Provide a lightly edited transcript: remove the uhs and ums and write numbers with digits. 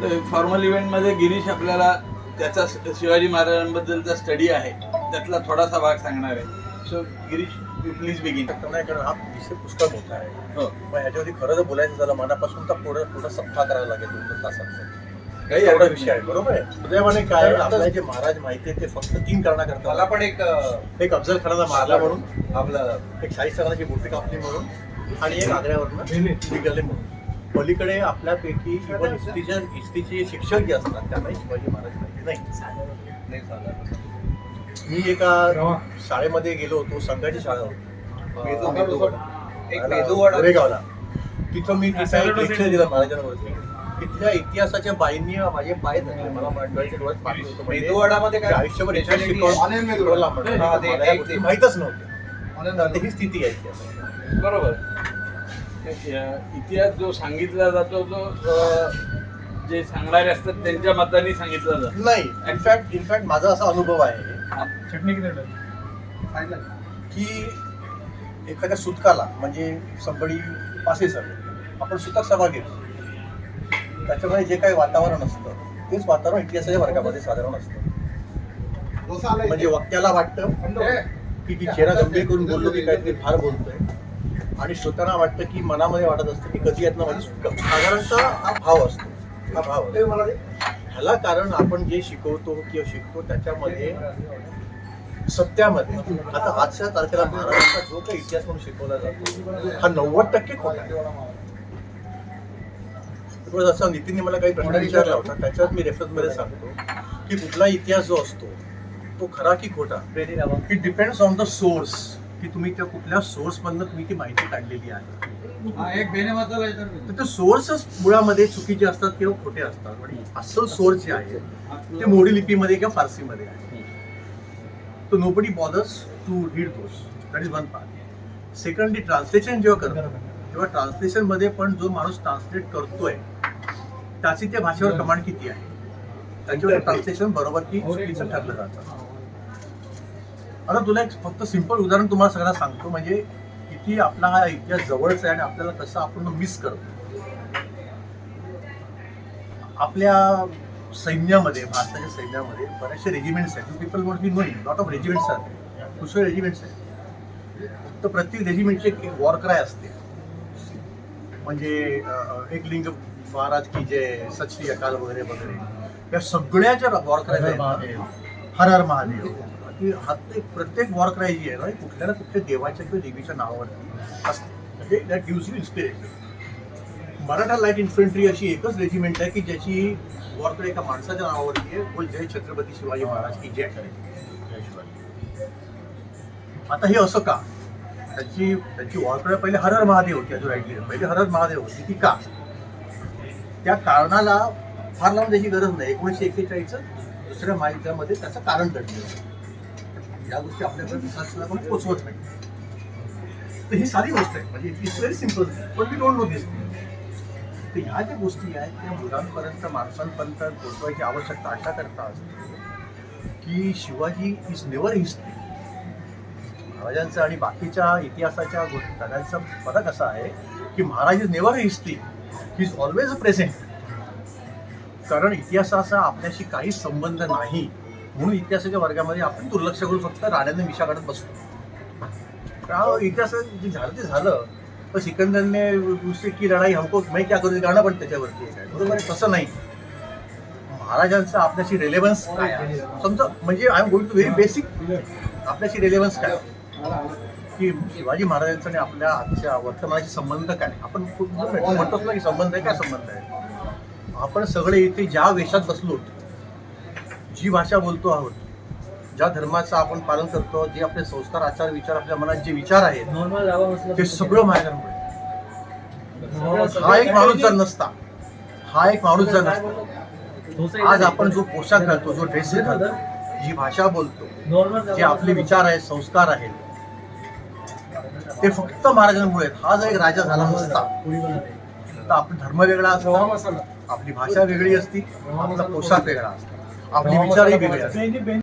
तर फॉर्मल इव्हेंटमध्ये गिरीश आपल्याला त्याचा शिवाजी महाराजांबद्दलचा स्टडी आहे, त्यातला थोडासा भाग सांगणार आहे. So Girish, you please begin. नाही, कारण हा विषय पुष्कळ मोठा आहे. हो, मग ह्याच्यावरती खरं जर बोलायचं झालं मनापासून तर थोडा सप्ताह करावा लागेल 2 तासांचा. काही एवढा हरकत विषय आहे, बरोबर आहे. सुदैवाने काय आहे, आपल्याला जे महाराज माहिती आहे ते फक्त 3 कारणाकरता. मला पण एक अफजल खानाला मारला म्हणून, आपलं एक शाही सरांची मूर्ती कापली म्हणून, आणि एक आग्र्यावरनं निघाले म्हणून. पलीकडे आपल्यापैकी इव्हन इस्तीचे शिक्षक जे असतात त्यांनाही शिवाजी महाराज माहिती नाही. मी एका शाळेमध्ये गेलो होतो, संघाची शाळा मेदूवाडा. गोरेगावला. तिथं मी तिचा एक लेक्चर दिलं महाराजांवरती. तिथल्या इतिहासाच्या बाईंनी माझे पाय धरले, मला डोळ्याच्या डोळ्यात पाणी होतं. मेदूवाडामध्ये काय आयुष्यभर इतिहास शिकवला माहीतच नव्हतं. ही स्थिती आहे इतिहासाची. बरोबर. इतिहास जो सांगितला जातो तो जे सांगणारे असतात त्यांच्या मताने सांगितला जातो. नाही, इनफॅक्ट माझा असा अनुभव आहे की एखाद्या सुतकाला, म्हणजे संबडी पासेस आपण सुतक सभा घेतो, त्याच्यामध्ये जे काही वातावरण असतं तेच वातावरण इतिहासाच्या वर्गामध्ये साधारण असतं. म्हणजे वक्त्याला वाटतं की ती चेहरा गंभीर करून बोललो की काहीतरी फार बोलतोय, आणि श्रोत्यांना वाटतं की मनामध्ये वाटत असतं की कधी यातनं माझी सुटका. साधारणतः हा भाव असतो. ह्याला कारण आपण जे शिकवतो किंवा शिकतो त्याच्यामध्ये सत्यामध्ये, आता आजच्या तारखेला महाराष्ट्राचा जो काही इतिहास म्हणून शिकवला जातो हा 90% खोटा आहे. जसं नितीनने मला काही प्रश्न विचारला होता, त्याच्यात मी रेफरन्समध्ये सांगतो की कुठला इतिहास जो असतो तो खरा की खोटा, it depends on the source, की तुम्ही त्या कुठल्या सोर्समधनं तुम्ही ती माहिती काढलेली आहे. तर सोर्सच मुळामध्ये चुकीचे असतात किंवा खोटे असतात. आणि अस्सल सोर्स जे आहे ते मोडी लिपीमध्ये किंवा फारसीमध्ये आहे. तो nobody bothers to read those. That is one part. Secondly, translation जेव्हा करतो तेव्हा ट्रान्सलेशनमध्ये पण जो माणूस ट्रान्सलेट करतोय त्याची त्या भाषेवर कमांड किती आहे, त्याच्यावर ट्रान्सलेशन बरोबर की चुकीचं ठरलं जातं. आता तुला एक फक्त सिंपल उदाहरण तुम्हाला सगळ्यांना सांगतो, म्हणजे किती आपला हा इतिहास जवळचा आहे आणि आपल्याला कसं आपण मिस करतो. आपल्या सैन्यामध्ये, भारताच्या सैन्यामध्ये बरेचसे रेजिमेंट्स आहेत. People want be knowing lot of regiments आहेत, दुसरे रेजिमेंट्स आहेत. तर प्रत्येक रेजिमेंटची एक वॉर क्राय असते. म्हणजे एक लिंग महाराज की जय, सत श्री अकाल वगैरे वगैरे, या सगळ्याच्या वॉर क्राय, हर हर महादेव, की प्रत्येक वॉर क्राय जी आहे ना कुठल्या ना कुठल्या देवाच्या किंवा देवीच्या नावावरती असते. म्हणजे that gives you inspiration. Maratha light infantry अशी एकच रेजिमेंट आहे की ज्याची वॉर क्राय एका माणसाच्या नावावरती आहे, बोल जय छत्रपती शिवाजी महाराज की जय. आता हे असं का? त्याची वॉर क्राय पहिले हर हर महादेव होती. अजून राईटली पहिले हर हर महादेव होती. ती का? त्या कारणाला फार लावून त्याची गरज नाही. 1941 दुसऱ्या महायुद्धामध्ये त्याचं कारण घडलं. या गोष्टी आपल्याकडे शास्त्राला पण पोचवत नाही. तर ही सारी गोष्ट आहे, म्हणजे इट्स व्हेरी सिम्पल, पण वी डोंट नो दिस. तर ह्या ज्या गोष्टी आहेत त्या मुलांपर्यंत, माणसांपर्यंत पोचवायची आवश्यकता अशा करता असते की शिवाजी इज नेव्हर हिस्ट्री. महाराजांचं आणि बाकीच्या इतिहासाच्या गोष्टी फरक असा आहे की Maharaj is never history, he is always present. कारण इतिहासाचा आपल्याशी काही संबंध नाही, म्हणून इतिहासाच्या वर्गामध्ये आपण दुर्लक्ष करून फक्त राण्याने मिशा काढत बसतो. इतिहासात जे झालं ते झालं. तर सिकंदरने दुसरी की लढाई हमको मैं क्या करू गाणं पण त्याच्यावरती आहे. बरोबर आहे? तसं नाही. महाराजांचा आपल्याशी रेलेव्हन्स काय आहे समजा, म्हणजे I am going to very basic. आपल्याशी रेलेव्हन्स काय की शिवाजी महाराजांचा आणि आपल्या आजच्या वर्तमानाशी संबंध काय. आपण म्हणतोच ना की संबंध आहे. काय संबंध आहे? आपण सगळे इथे ज्या वेशात बसलो, जी भाषा बोलतो आहोत, ज्या धर्माचं आपण पालन करतो, जे आपले संस्कार, आचार, विचार, आपल्या मनात जे विचार आहेत ते सगळं महाराजांमुळे. हा एक माणूस जर नसता, आज आपण जो पोशाख घालतो, जो ड्रेस घालतो, जी भाषा बोलतो, जे आपले विचार आहेत, संस्कार आहेत, ते फक्त महाराजांमुळे. हा जर एक राजा झाला नसता तर आपला धर्म वेगळा असता, आपली भाषा वेगळी असती, आपला पोशाख वेगळा असता, आपले विचारही वेगळे असतात.